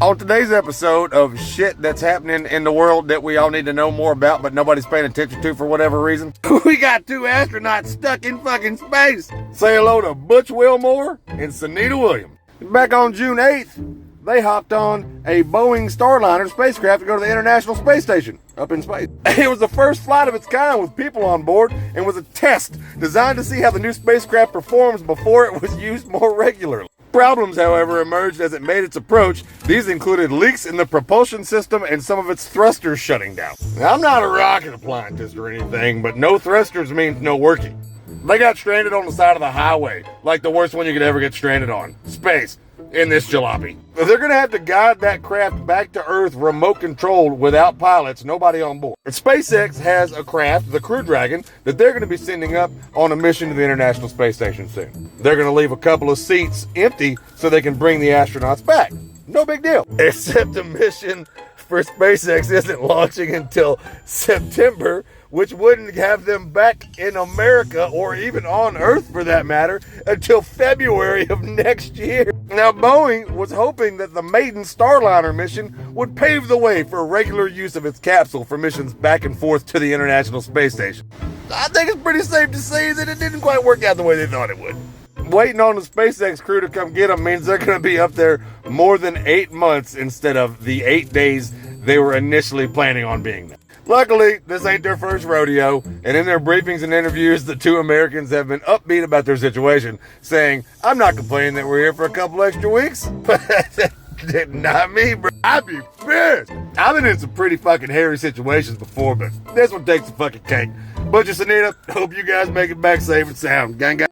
On today's episode of shit that's happening in the world that we all need to know more about, but nobody's paying attention to for whatever reason, we got two astronauts stuck in fucking space. Say hello to Butch Wilmore and Sunita Williams. Back on June 8th, they hopped on a Boeing Starliner spacecraft to go to the International Space Station up in space. It was the first flight of its kind with people on board and was a test designed to see how the new spacecraft performs before it was used more regularly. Problems, however, emerged as it made its approach. These included leaks in the propulsion system and some of its thrusters shutting down. Now, I'm not a rocket appliance or anything, but no thrusters means no working. They got stranded on the side of the highway, like the worst one you could ever get stranded on. Space. In this jalopy. They're going to have to guide that craft back to Earth remote controlled without pilots, nobody on board. And SpaceX has a craft, the Crew Dragon, that they're going to be sending up on a mission to the International Space Station soon. They're going to leave a couple of seats empty so they can bring the astronauts back. No big deal. Except the mission for SpaceX isn't launching until September, which wouldn't have them back in America or even on Earth for that matter until February of next year. Now, Boeing was hoping that the maiden Starliner mission would pave the way for regular use of its capsule for missions back and forth to the International Space Station. I think it's pretty safe to say that it didn't quite work out the way they thought it would. Waiting on the SpaceX crew to come get them means they're going to be up there more than 8 months instead of the 8 days they were initially planning on being there. Luckily, this ain't their first rodeo, and in their briefings and interviews, the two Americans have been upbeat about their situation, saying, "I'm not complaining that we're here for a couple extra weeks, but not me, bro. I'd be pissed." I've been in some pretty fucking hairy situations before, but this one takes the fucking cake. Butch and Sunita, hope you guys make it back safe and sound. Gang, gang.